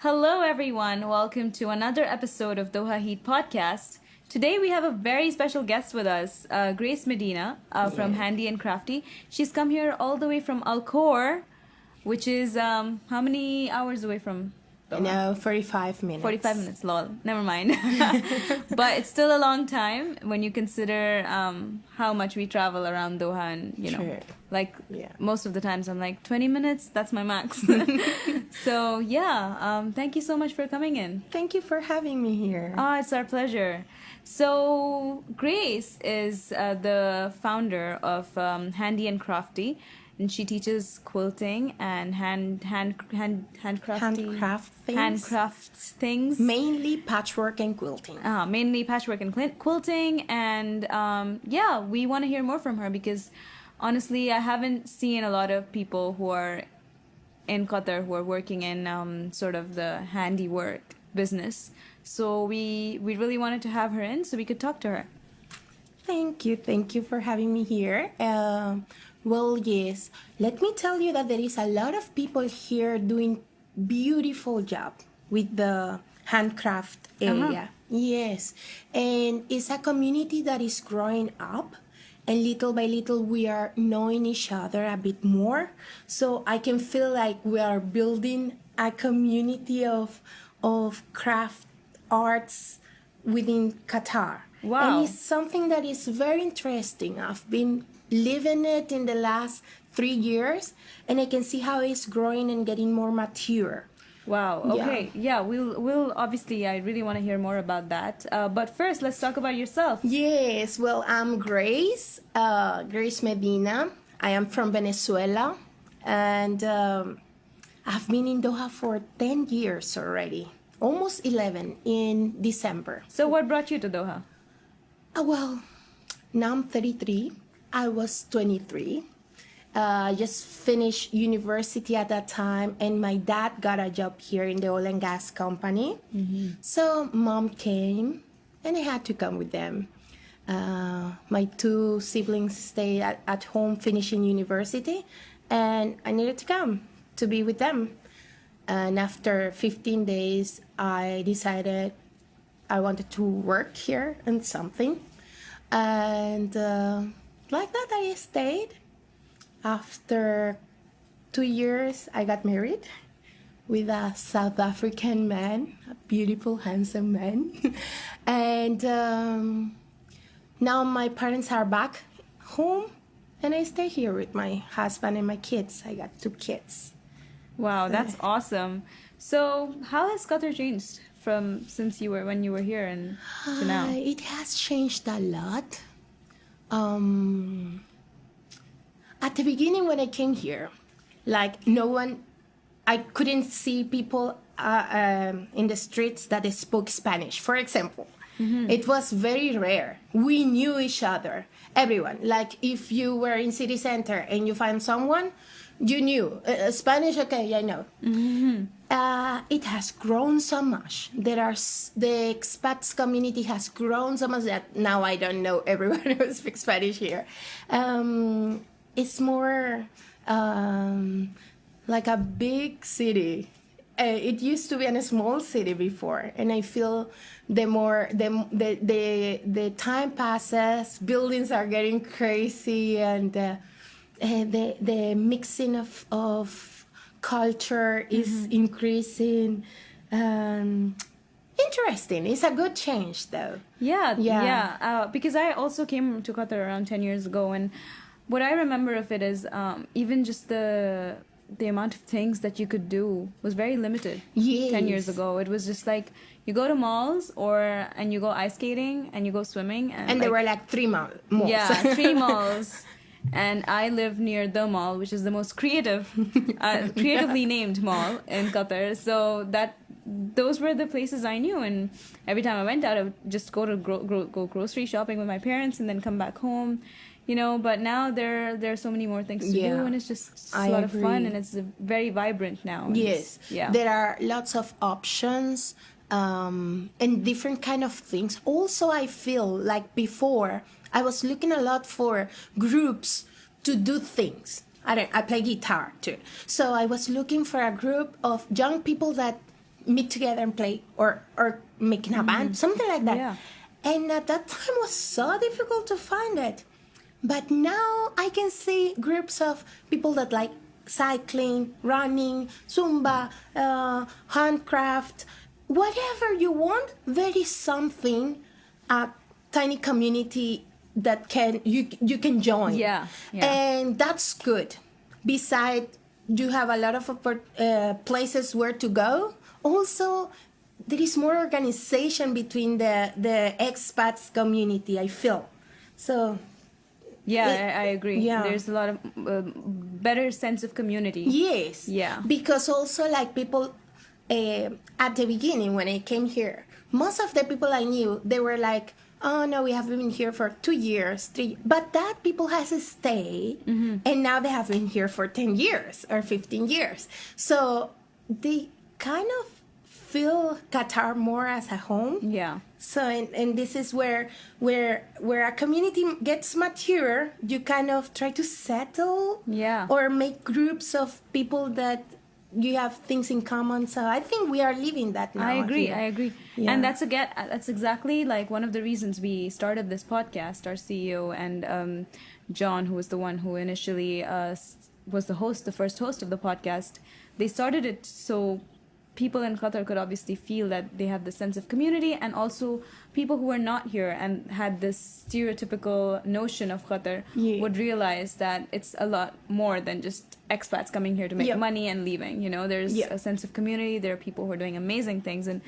Hello, everyone. Welcome to another episode of Doha Heat Podcast. Today, we have a very special guest with us, Grace Medina from Handy and Crafty. She's come here all the way from Alcor, which is how many hours away from Doha? No, 45 minutes. 45 minutes, lol. Never mind. But it's still a long time when you consider how much we travel around Doha and, Sure. Most of the times I'm like, 20 minutes, that's my max. So, thank you so much for coming in. Thank you for having me here. Oh, it's our pleasure. So, Grace is the founder of Handy and Crafty, and she teaches quilting and handcrafts things. Mainly patchwork and quilting. Mainly patchwork and quilting, and we want to hear more from her because honestly, I haven't seen a lot of people who are in Qatar who are working in sort of the handiwork business. So we really wanted to have her in so we could talk to her. Thank you for having me here. Well, yes, let me tell you that there is a lot of people here doing beautiful job with the handcraft area. Yes, and it's a community that is growing up, and little by little we are knowing each other a bit more. So I can feel like we are building a community of craft arts within Qatar. Wow. And it's something that is very interesting. I've been living it in the last 3 years, and I can see how it's growing and getting more mature. Wow. Okay. Yeah. We'll obviously. I really want to hear more about that. But first, let's talk about yourself. Yes. Well, I'm Grace. Grace Medina. I am from Venezuela, and I've been in Doha for 10 years already. Almost 11 in December. So, what brought you to Doha? Well, now I'm 33. I was 23. Just finished university at that time, and my dad got a job here in the oil and gas company. Mm-hmm. So mom came, and I had to come with them. My two siblings stayed at home finishing university, and I needed to come to be with them. And after 15 days, I decided I wanted to work here and something. And like that, I stayed. After 2 years, I got married with a South African man, a beautiful, handsome man. And now my parents are back home, and I stay here with my husband and my kids. I got 2 kids. Wow, that's awesome. So, how has Qatar changed from when you were here and to now? It has changed a lot. At the beginning when I came here, like I couldn't see people in the streets that spoke Spanish, for example. Mm-hmm. It was very rare. We knew each other, everyone. Like if you were in city center and you find someone, you knew Spanish. Okay, I know. Mm-hmm. It has grown so much. The expats community has grown so much that now I don't know everyone who speaks Spanish here. It's more like a big city. It used to be in a small city before, and I feel the time passes, buildings are getting crazy, and the mixing of culture is increasing. Interesting. It's a good change, though. Yeah. Because I also came to Qatar around 10 years ago, and what I remember of it is even just the amount of things that you could do was very limited. Yes. 10 years ago, it was just like you go to malls and you go ice skating and you go swimming, and there were like 3 malls. Yeah, 3 malls. And I live near the mall, which is the most creatively named mall in Qatar. So those were the places I knew, and every time I went out, I would just go to go grocery shopping with my parents and then come back home. But now there are so many more things to do, and it's just a lot of fun, and it's very vibrant now. Yes, there are lots of options and different kind of things. Also, I feel like before I was looking a lot for groups to do things. I play guitar too, so I was looking for a group of young people that meet together and play or making a band, something like that. Yeah. And at that time it was so difficult to find it. But now I can see groups of people that like cycling, running, Zumba, handcraft, whatever you want. There is something, a tiny community that you can join. Yeah. And that's good. Besides, you have a lot of places where to go. Also, there is more organization between the expats community, I feel. So Yeah, I agree. Yeah. There's a lot of better sense of community. yes, Yeah. because also like people at the beginning when I came here, most of the people I knew, they were like, oh no, we have been here for 2 years, 3, but that people has stayed, and now they have been here for 10 years or 15 years. So they kind of feel Qatar more as a home. Yeah. So and this is where a community gets mature, you kind of try to settle, Yeah. or make groups of people that you have things in common. So I think we are living that now. I agree. here. Yeah. And that's exactly like one of the reasons we started this podcast. Our CEO and John, who was the one who initially was the first host of the podcast, they started it so people in Qatar could obviously feel that they have the sense of community, and also people who were not here and had this stereotypical notion of Qatar would realize that it's a lot more than just expats coming here to make money and leaving. You know, there's a sense of community. There are people who are doing amazing things, and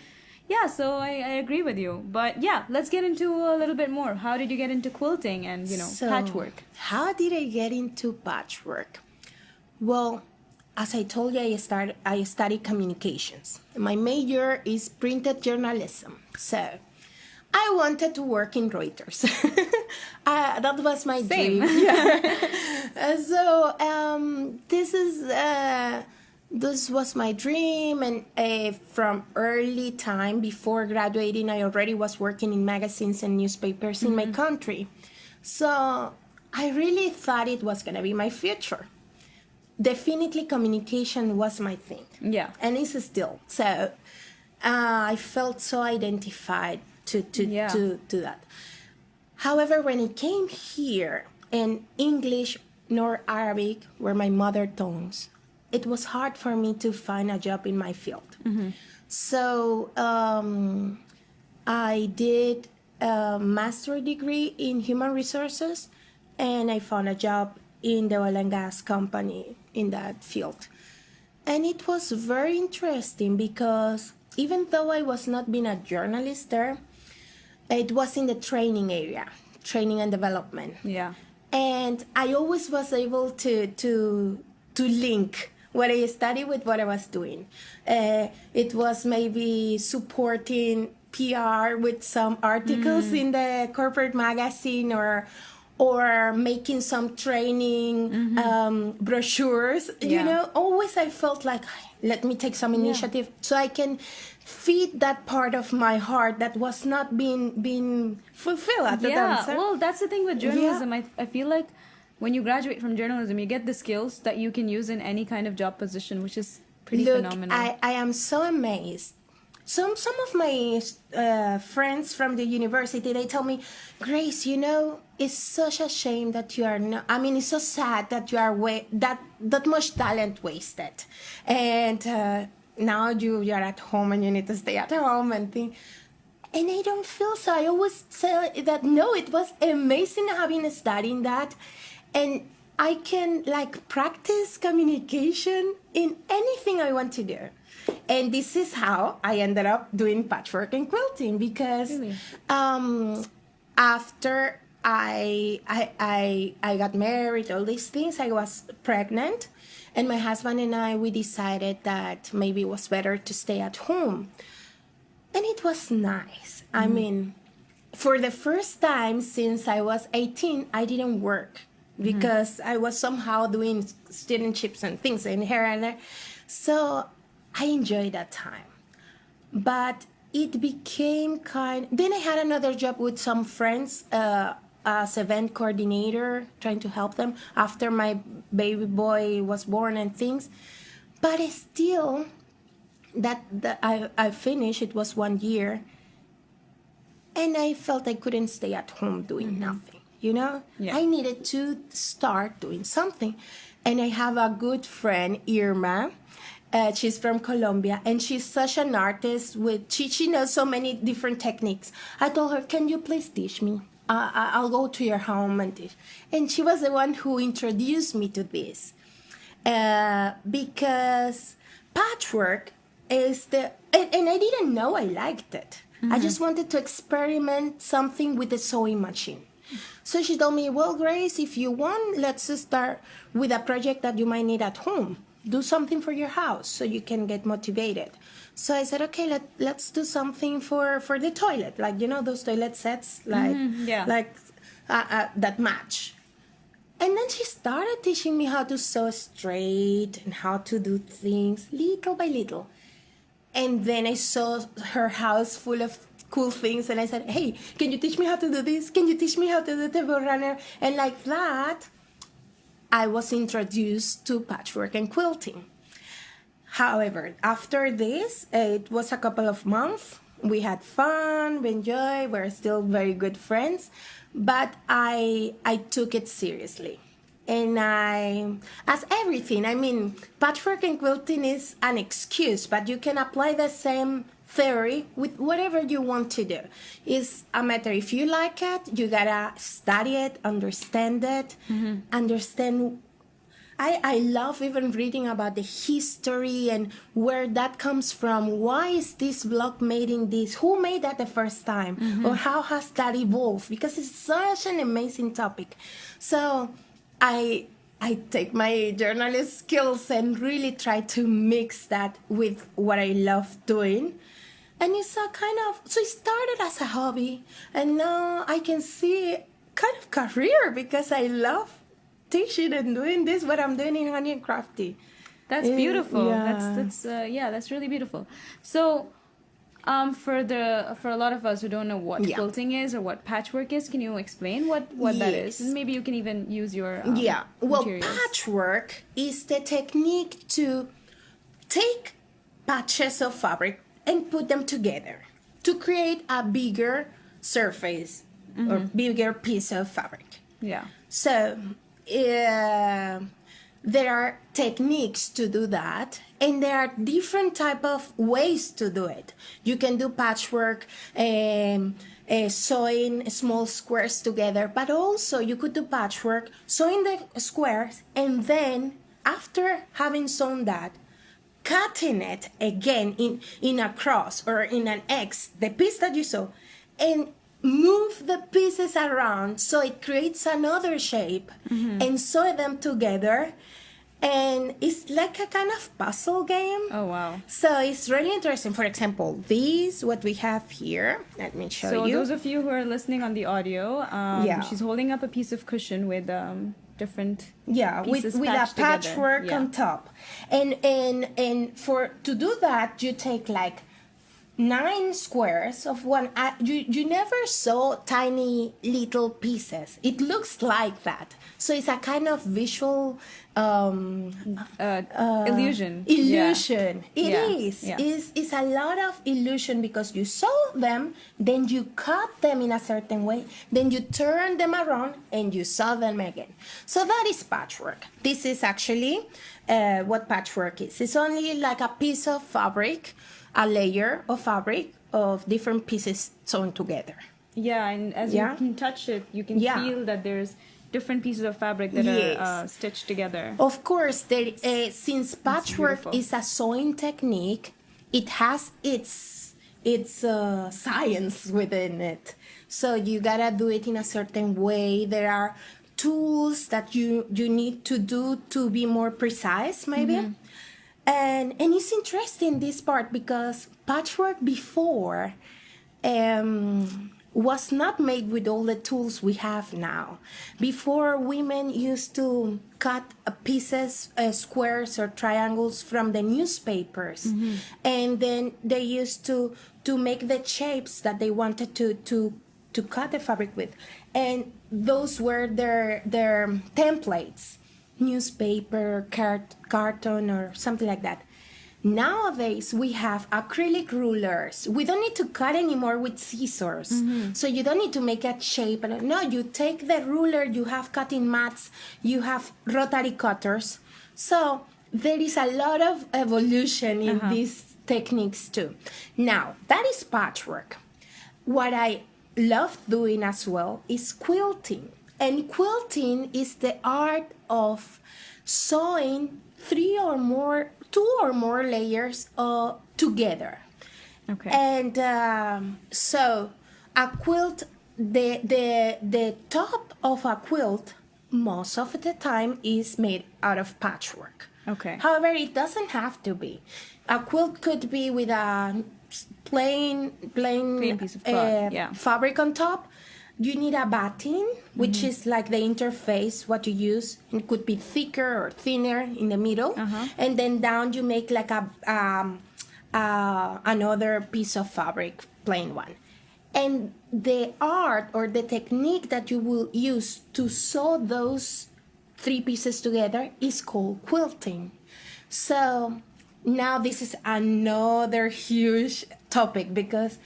yeah, so I agree with you. But yeah, let's get into a little bit more. How did you get into quilting and, patchwork? How did I get into patchwork? Well, as I told you, I studied communications. My major is printed journalism. So I wanted to work in Reuters. That was my Same. dream. Yeah. This was my dream, and from early time before graduating, I already was working in magazines and newspapers in my country. So I really thought it was gonna be my future. Definitely communication was my thing. Yeah. And it's still. So I felt so identified to that. However, when it came here, and English nor Arabic were my mother tongues, it was hard for me to find a job in my field. So I did a master's degree in human resources, and I found a job in the oil and gas company in that field. And it was very interesting because even though I was not being a journalist there, it was in the training area, training and development. Yeah. And I always was able to link what I studied with what I was doing. It was maybe supporting PR with some articles in the corporate magazine, or making some training brochures. You know, always I felt like, let me take some initiative so I can feed that part of my heart that was not being fulfilled at the time. So, well, that's the thing with journalism. I feel like when you graduate from journalism, you get the skills that you can use in any kind of job position, which is pretty phenomenal. I am so amazed. Some of my friends from the university, they tell me, Grace, you know, it's such a shame that you are not, I mean, it's so sad that you are that much talent wasted. And now you are at home and you need to stay at home and think. And I don't feel so. I always say that, no, it was amazing having studying that. And I can practice communication in anything I want to do. And this is how I ended up doing patchwork and quilting, because after I got married, all these things, I was pregnant, and my husband and we decided that maybe it was better to stay at home. And it was nice. I mean, for the first time since I was 18, I didn't work because I was somehow doing studentships and things in here and there. So I enjoyed that time. But it became then I had another job with some friends as event coordinator, trying to help them after my baby boy was born and things. But still, I finished. It was 1 year, and I felt I couldn't stay at home doing nothing. You know, Yeah. I needed to start doing something, and I have a good friend, Irma. She's from Colombia, and she's such an artist. She knows so many different techniques. I told her, "Can you please teach me? I'll go to your home and teach." And she was the one who introduced me to this, because patchwork is and I didn't know I liked it. I just wanted to experiment something with the sewing machine. So she told me, "Well, Grace, if you want, let's start with a project that you might need at home. Do something for your house so you can get motivated." So I said, "Okay, let's do something for the toilet, like, you know, those toilet sets, like yeah. like that match." And then she started teaching me how to sew straight and how to do things little by little. And then I saw her house full of cool things, and I said, "Hey, can you teach me how to do this? Can you teach me how to do the table runner?" And like that, I was introduced to patchwork and quilting. However, after this, it was a couple of months. We had fun, we enjoyed, we're still very good friends, but I took it seriously. And as everything, I mean, patchwork and quilting is an excuse, but you can apply the same theory with whatever you want to do. It's a matter, if you like it, you gotta study it, understand it, understand. I love even reading about the history and where that comes from. Why is this block made in this? Who made that the first time? Or how has that evolved? Because it's such an amazing topic. So I take my journalist skills and really try to mix that with what I love doing. And it's a kind of, so it started as a hobby, and now I can see kind of career because I love teaching and doing this, what I'm doing in Handy Crafty. That's beautiful. Yeah. That's really beautiful. So, for a lot of us who don't know what Yeah. quilting is or what patchwork is, can you explain what that is? Yes. And maybe you can even use your Well, materials. patchwork is the technique to take patches of fabric and put them together to create a bigger surface or bigger piece of fabric. Yeah. So there are techniques to do that, and there are different type of ways to do it. You can do patchwork, sewing small squares together, but also you could do patchwork, sewing the squares, and then after having sewn that, cutting it again in a cross or in an X, the piece that you sew, and move the pieces around so it creates another shape, and sew them together. And it's like a kind of puzzle game. Oh, wow. So it's really interesting. For example, what we have here, let me show So you. those of you who are listening on the audio, Yeah. she's holding up a piece of cushion with different Yeah, pieces with a patched together. patchwork Yeah. on top. And to do that, you take like 9 squares of one. You never sew tiny little pieces. It looks like that. So it's a kind of visual illusion. illusion. It Yeah. is. Yeah. It's a lot of illusion because you sew them, then you cut them in a certain way, then you turn them around and you sew them again. So that is patchwork. This is actually what patchwork is. It's only like a piece of fabric, a layer of fabric of different pieces sewn together. Yeah, and as Yeah. you can touch it, you can Yeah. feel that there's different pieces of fabric that Yes. are stitched together. Of course, since patchwork beautiful. is a sewing technique, it has its science within it. So you gotta do it in a certain way. There are tools that you need to do to be more precise, maybe. And it's interesting, this part, because patchwork before was not made with all the tools we have now. Before, women used to cut pieces, squares or triangles from the newspapers, and then they used to make the shapes that they wanted to cut the fabric with, and those were their templates, newspaper, carton, or something like that. Nowadays, we have acrylic rulers. We don't need to cut anymore with scissors. So you don't need to make a shape. No, you take the ruler, you have cutting mats, you have rotary cutters. So there is a lot of evolution in these techniques too. Now, that is patchwork. What I love doing as well is quilting. And quilting is the art of sewing two or more layers together. Okay. And so a quilt, the top of a quilt, most of the time is made out of patchwork. Okay. However, it doesn't have to be. A quilt could be with a plain piece of cloth, yeah. fabric on top. You need a batting, which is like the interface, what you use. It could be thicker or thinner in the middle. And then down you make like another piece of fabric, plain one. And the art or the technique that you will use to sew those three pieces together is called quilting. So now this is another huge topic because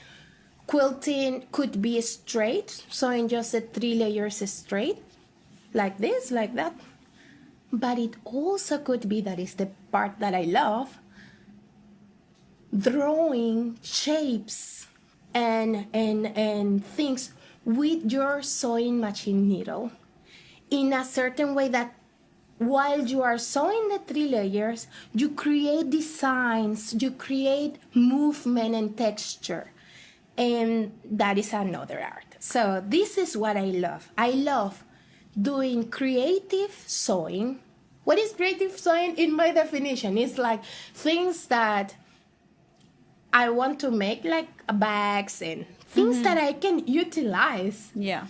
quilting could be straight, sewing just the 3 layers straight, like this, like that. But it also could be, that is the part that I love, drawing shapes and things with your sewing machine needle in a certain way that while you are sewing the 3 layers, you create designs, you create movement and texture. And that is another art. So this is what I love. I love doing creative sewing. What is creative sewing? In my definition, it's like things that I want to make, like bags and things that I can utilize. Yeah.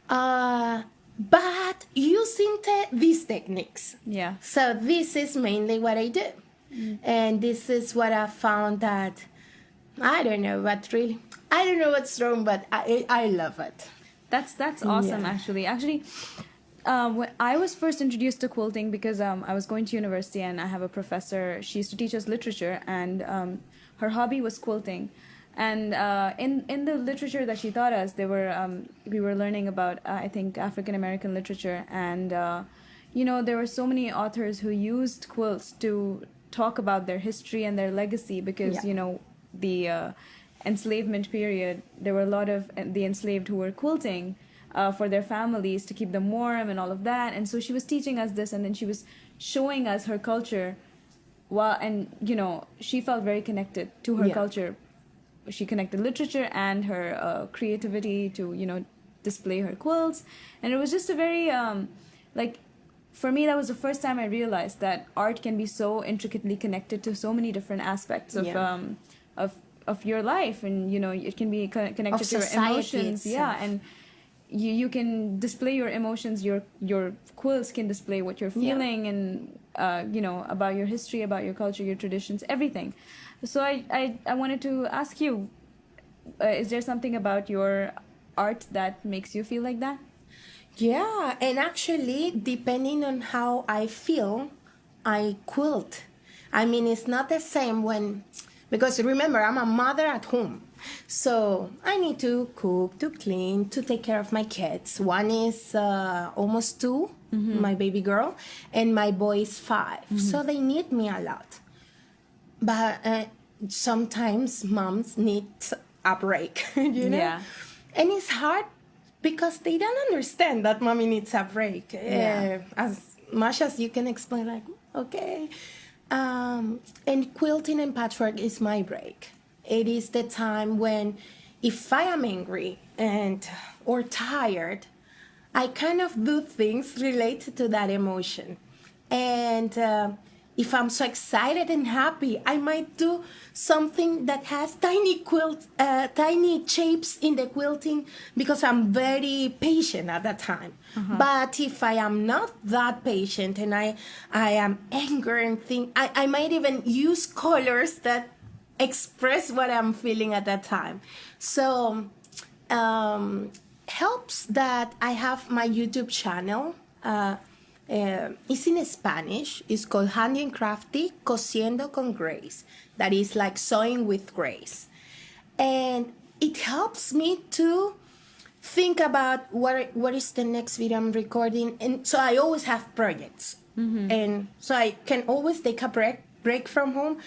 But using these techniques. Yeah. So this is mainly what I do. And this is what I found that, I don't know what's wrong, but I love it. That's awesome, Yeah. Actually, when I was first introduced to quilting because I was going to university and I have a professor. She used to teach us literature, and her hobby was quilting. And in the literature that she taught us, we were learning about I think African American literature, and there were so many authors who used quilts to talk about their history and their legacy because the enslavement period, there were a lot of the enslaved who were quilting for their families to keep them warm and all of that. And so she was teaching us this, and then she was showing us her culture. She felt very connected to her culture. She connected literature and her creativity to display her quilts, and it was just a very for me, that was the first time I realized that art can be so intricately connected to so many different aspects of your life, and it can be connected to your emotions. Itself. And you can display your emotions. Your quilts can display what you're feeling, and about your history, about your culture, your traditions, everything. So I wanted to ask you, is there something about your art that makes you feel like that? Yeah, and actually, depending on how I feel, I quilt. I mean, it's not the same because remember, I'm a mother at home. So I need to cook, to clean, to take care of my kids. One is almost 2, my baby girl, and my boy is 5. So they need me a lot. But sometimes moms need a break, Yeah. And it's hard because they don't understand that mommy needs a break. As much as you can explain, like, okay. And quilting and patchwork is my break. It is the time when, if I am angry or tired, I kind of do things related to that emotion. And if I'm so excited and happy, I might do something that has tiny shapes in the quilting because I'm very patient at that time. But if I am not that patient and I am angry and I might even use colors that express what I'm feeling at that time. So helps that I have my YouTube channel. It's in Spanish. It's called Handy Crafty, Cosiendo con Grace. That is like sewing with Grace. And it helps me to think about what is the next video I'm recording. And so I always have projects. And so I can always take a break from home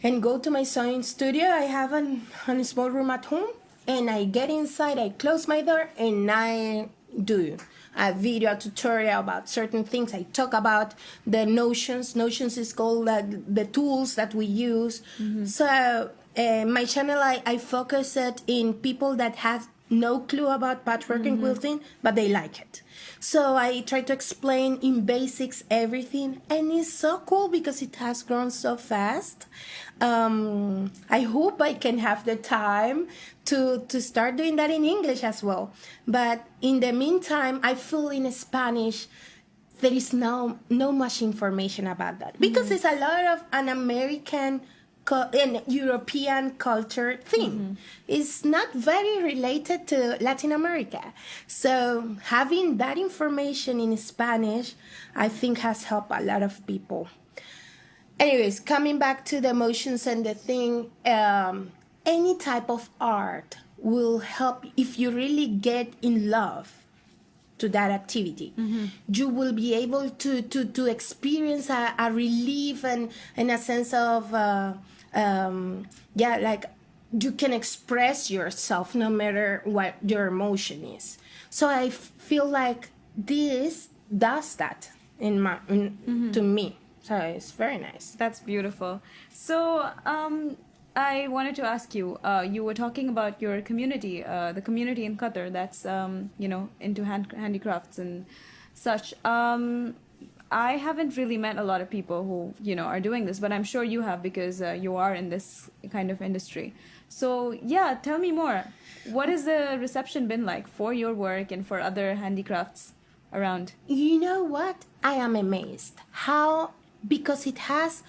and go to my sewing studio. I have a small room at home, and I get inside, I close my door, and I do a video tutorial about certain things. I talk about the notions. Notions is called the tools that we use. So my channel, I focus it in people that have no clue about patchwork and quilting, but they like it. So I try to explain in basics everything, and it's so cool because it has grown so fast. I hope I can have the time to start doing that in English as well. But in the meantime, I feel in Spanish there is no much information about that because it's a lot of an American and European culture thing. It's not very related to Latin America. So having that information in Spanish, I think has helped a lot of people. Anyways, coming back to the emotions and the thing, any type of art will help if you really get in love to that activity. You will be able to experience a relief and a sense of like you can express yourself no matter what your emotion is. So I feel like this does that to me. So it's very nice. That's beautiful. So I wanted to ask you, you were talking about your community, the community in Qatar that's, into handicrafts and such. I haven't really met a lot of people who, are doing this, but I'm sure you have because you are in this kind of industry. So, yeah, tell me more. What has the reception been like for your work and for other handicrafts around? You know what? I am amazed because it has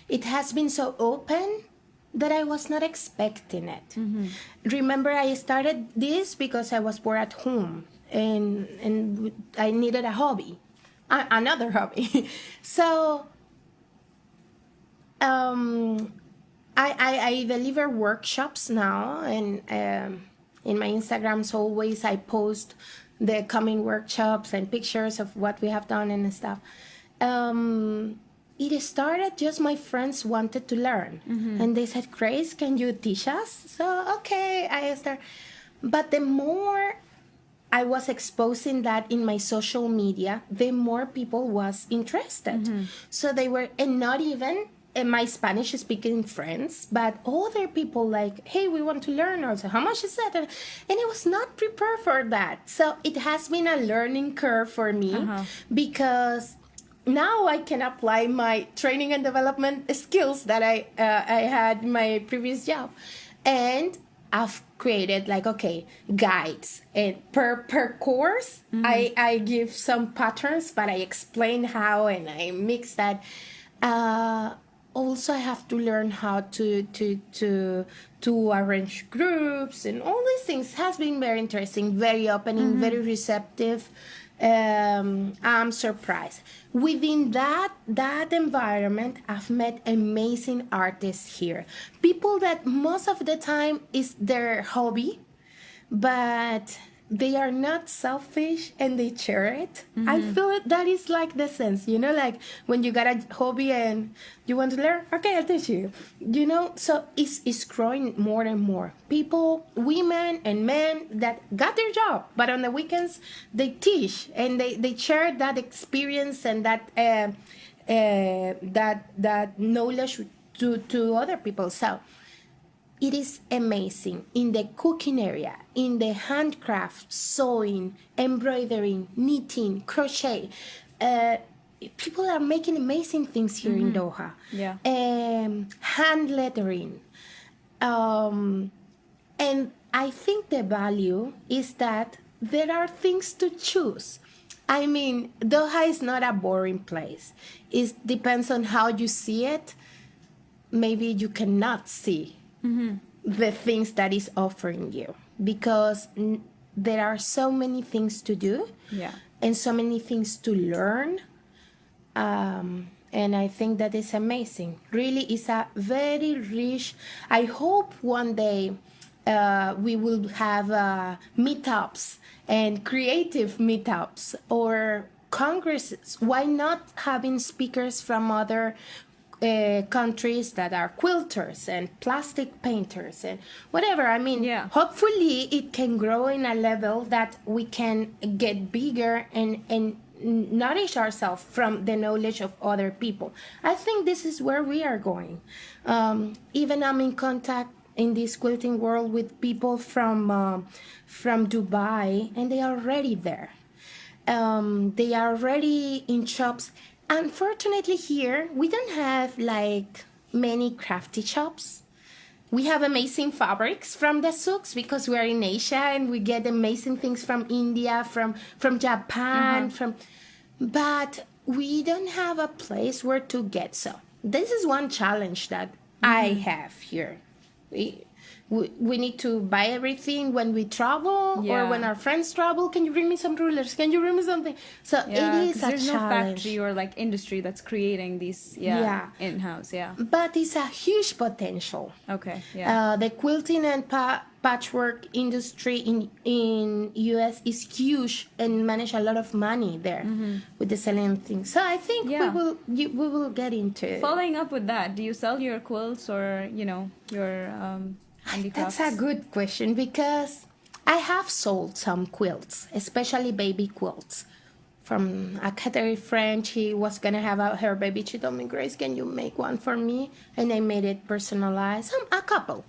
it has been so open that I was not expecting it. Remember, I started this because I was bored at home and I needed a hobby, another hobby. So I deliver workshops now, and in my Instagrams always I post the coming workshops and pictures of what we have done and stuff. It started just my friends wanted to learn, and they said, Grace, can you teach us? So okay, I started. But the more I was exposing that in my social media, the more people was interested. So they were, and not even my Spanish speaking friends, but other people like, hey, we want to learn also. How much is that? And I was not prepared for that. So it has been a learning curve for me because now I can apply my training and development skills that I had in my previous job. And I've created guides, and per course I give some patterns, but I explain how, and I mix that. Also, I have to learn how to arrange groups and all these things. Has been very interesting, very opening, very receptive. I'm surprised. Within that environment, I've met amazing artists here. People that most of the time is their hobby, but they are not selfish and they share it. I feel that is like the sense, like when you got a hobby and you want to learn, okay, I'll teach you. So it's growing more and more. People, women and men that got their job, but on the weekends they teach and they share that experience and that knowledge to other people. So it is amazing in the cooking area, in the handcraft, sewing, embroidering, knitting, crochet. People are making amazing things here in Doha. Yeah. Hand lettering. And I think the value is that there are things to choose. I mean, Doha is not a boring place. It depends on how you see it. Maybe you cannot see the things that is offering you, because there are so many things to do. Yeah. And so many things to learn. And I think that is amazing. Really, it's a very rich. I hope one day we will have meetups and creative meetups or congresses. Why not having speakers from other countries that are quilters and plastic painters and whatever. I mean, Yeah. hopefully it can grow in a level that we can get bigger and nourish ourselves from the knowledge of other people. I think this is where we are going. Even I'm in contact in this quilting world with people from Dubai, and they are already there. They are already in shops. Unfortunately, here we don't have like many crafty shops. We have amazing fabrics from the souks because we are in Asia and we get amazing things from India, from Japan, but we don't have a place where to get so. This is one challenge that I have here. We need to buy everything when we travel or when our friends travel. Can you bring me some rulers? Can you bring me something? So Yeah, it is a there's no challenge. factory or like industry that's creating these in-house. Yeah. But it's a huge potential. Okay. Yeah. The quilting and patchwork industry in US is huge and manage a lot of money there with the selling things. So I think we will get into it. Following up with that, do you sell your quilts or your handicrafts? That's a good question because I have sold some quilts, especially baby quilts. From a Qatari friend, she was gonna have her baby. She told me, Grace, can you make one for me? And I made it personalized, a couple.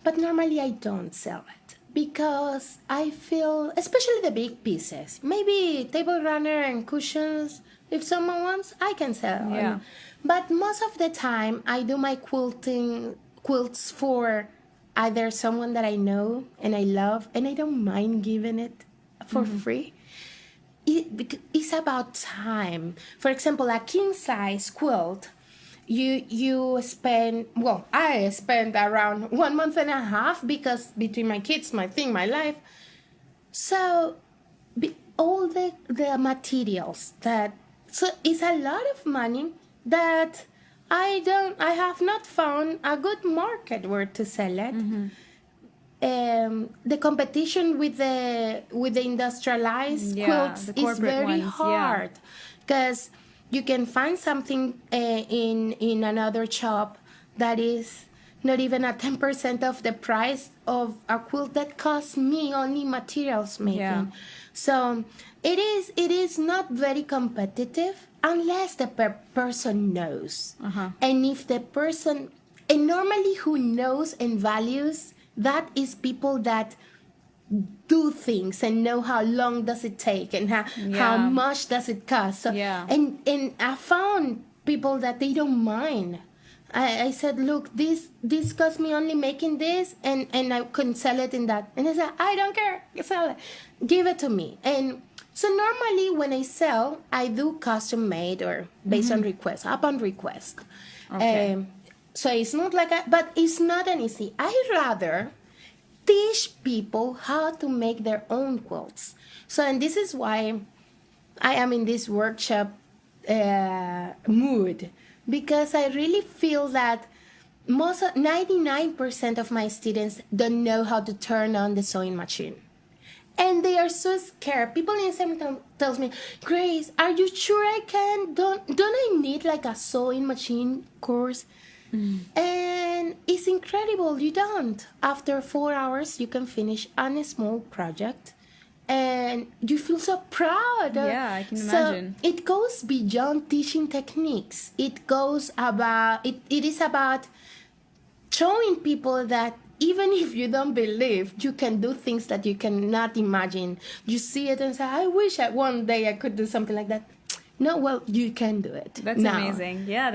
But normally I don't sell it because I feel, especially the big pieces, maybe table runner and cushions. If someone wants, I can sell. Yeah. But most of the time, I do my quilts for either someone that I know and I love, and I don't mind giving it for free. It's about time. For example, a king size quilt, you spend, well, I spend around 1 month and a half because between my kids, my thing, my life. So all the materials so it's a lot of money that I have not found a good market where to sell it. The competition with the industrialized quilts is very hard because you can find something in another shop that is not even a 10% of the price of a quilt that costs me only materials making. Yeah. So it is not very competitive unless the person knows. And if the person, and normally who knows and values, that is people that do things and know how long does it take and how much does it cost. So, and I found people that they don't mind. I said, look, this cost me only making this, and I couldn't sell it in that. And they said, I don't care, sell it, give it to me. And so normally when I sell, I do custom made or based on request, upon request. Okay. So it's not like but it's not an easy. I rather teach people how to make their own quilts. So, and this is why I am in this workshop mood, because I really feel that 99% of my students don't know how to turn on the sewing machine. And they are so scared. People in Instagram tells me, Grace, are you sure I can? Don't I need like a sewing machine course? And it's incredible. You don't. After 4 hours, you can finish on a small project. And you feel so proud. Yeah, I can imagine. So it goes beyond teaching techniques. It goes about, it is about showing people that even if you don't believe, you can do things that you cannot imagine. You see it and say, I wish one day I could do something like that. No, well, you can do it. That's amazing. Yeah,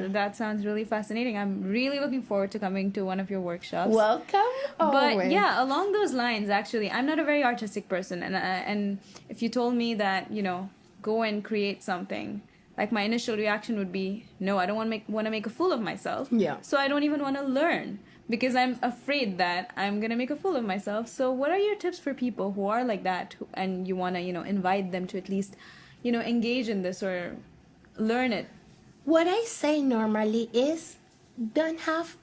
that sounds really fascinating. I'm really looking forward to coming to one of your workshops. Welcome. But yeah, along those lines, actually, I'm not a very artistic person, and if you told me that, go and create something, like my initial reaction would be, no, I don't want to make a fool of myself. Yeah. So I don't even want to learn because I'm afraid that I'm going to make a fool of myself. So what are your tips for people who are like that and you want to, invite them to at least, engage in this or learn it? What I say normally is don't have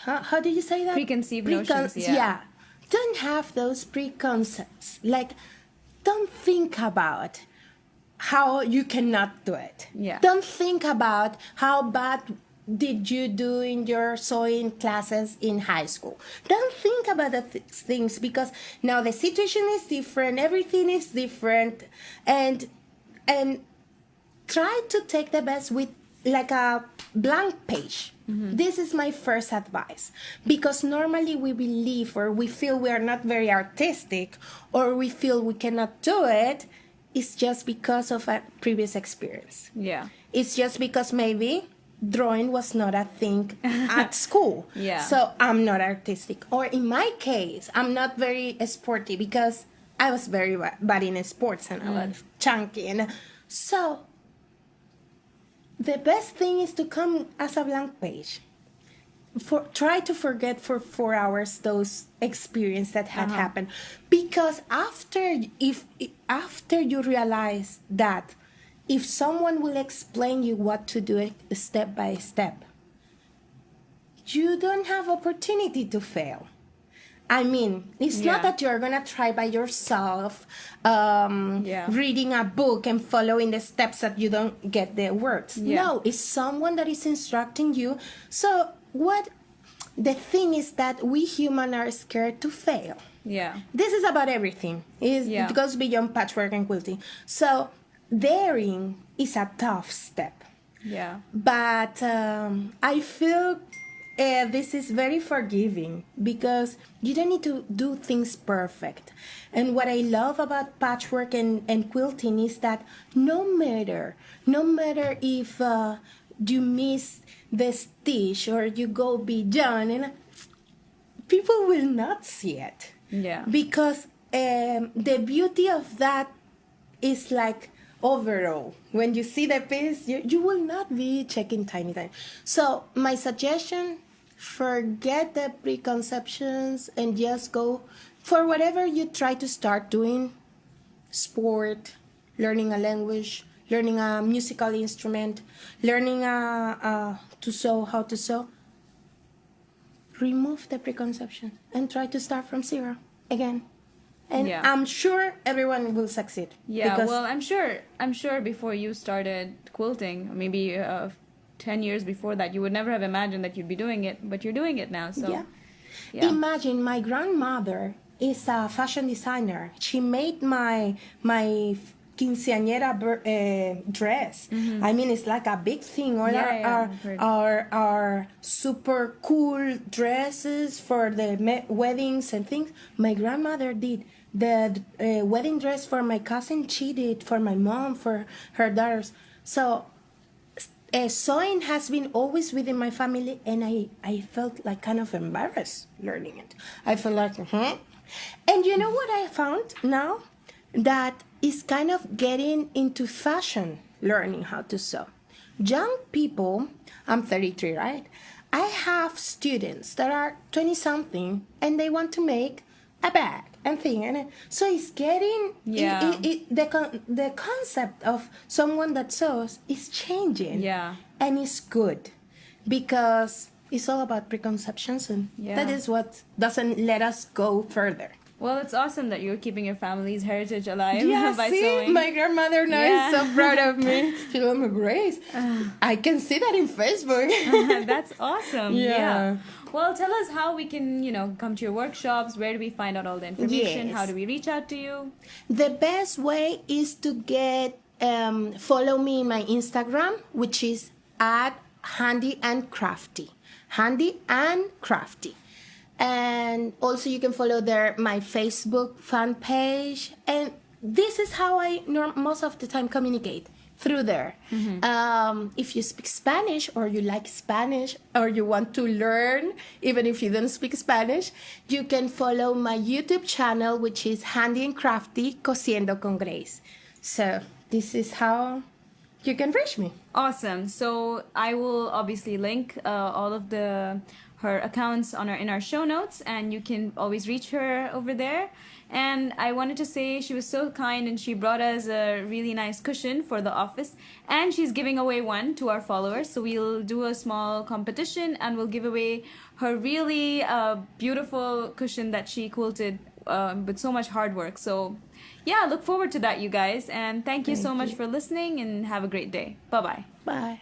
how do you say that? Preconceived notions, yeah. Don't have those preconcepts. Like, don't think about how you cannot do it. Yeah. Don't think about how bad did you do in your sewing classes in high school. Don't think about the things because now the situation is different. Everything is different, and try to take the best with like a blank page. This is my first advice, because normally we believe or we feel we are not very artistic or we feel we cannot do it. It's just because of a previous experience. Yeah. It's just because maybe drawing was not a thing at school. Yeah. So I'm not artistic. Or in my case, I'm not very sporty because I was very bad in sports and I was chunky. And so the best thing is to come as a blank page. Try to forget for 4 hours those experience that had happened, because after you realize that if someone will explain you what to do step by step, you don't have opportunity to fail. I mean, it's not that you're going to try by yourself, reading a book and following the steps that you don't get the words. Yeah. No, it's someone that is instructing you. So the thing is that we humans are scared to fail. Yeah. This is about everything. It goes beyond patchwork and quilting. So daring is a tough step. Yeah. But I feel this is very forgiving because you don't need to do things perfect. And what I love about patchwork and quilting is that no matter if you miss the stitch or you go beyond, and people will not see it. Yeah. Because the beauty of that is like overall. When you see the piece, you will not be checking tiny. So my suggestion, forget the preconceptions and just go for whatever you try to start doing. Sport, learning a language, learning a musical instrument, learning how to sew. Remove the preconception and try to start from zero again. And I'm sure everyone will succeed. Yeah, well, I'm sure before you started quilting, maybe 10 years before that, you would never have imagined that you'd be doing it, but you're doing it now. So, yeah. Imagine my grandmother is a fashion designer. She made my quinceañera dress. I mean, it's like a big thing. All our super cool dresses for the weddings and things. My grandmother did the wedding dress for my cousin. She did for my mom, for her daughters. So sewing has been always within my family, and I felt like kind of embarrassed learning it. I felt like, And you know what I found now? That is kind of getting into fashion, learning how to sew. Young people, I'm 33, right? I have students that are 20-something, and they want to make a bag and thing. And so it's getting, the concept of someone that sews is changing. Yeah. And it's good because it's all about preconceptions, and that is what doesn't let us go further. Well, it's awesome that you're keeping your family's heritage alive by see, sewing. My grandmother now is so proud of me. She told me, Grace, I can see that in Facebook. That's awesome. Yeah. Well, tell us how we can, come to your workshops. Where do we find out all the information? Yes. How do we reach out to you? The best way is to get follow me in my Instagram, which is at Handy and Crafty. Handy and Crafty. And also you can follow there my Facebook fan page. And this is how I most of the time communicate, through there. If you speak Spanish or you like Spanish or you want to learn, even if you don't speak Spanish, you can follow my YouTube channel, which is Handy and Crafty Cosiendo con Grace. So this is how you can reach me. Awesome. So I will obviously link all of her accounts in our show notes, and you can always reach her over there. And I wanted to say she was so kind, and she brought us a really nice cushion for the office, and she's giving away one to our followers. So we'll do a small competition, and we'll give away her really beautiful cushion that she quilted with so much hard work. So yeah, look forward to that, you guys, and thank you so much for listening, and have a great day. Bye-bye. Bye.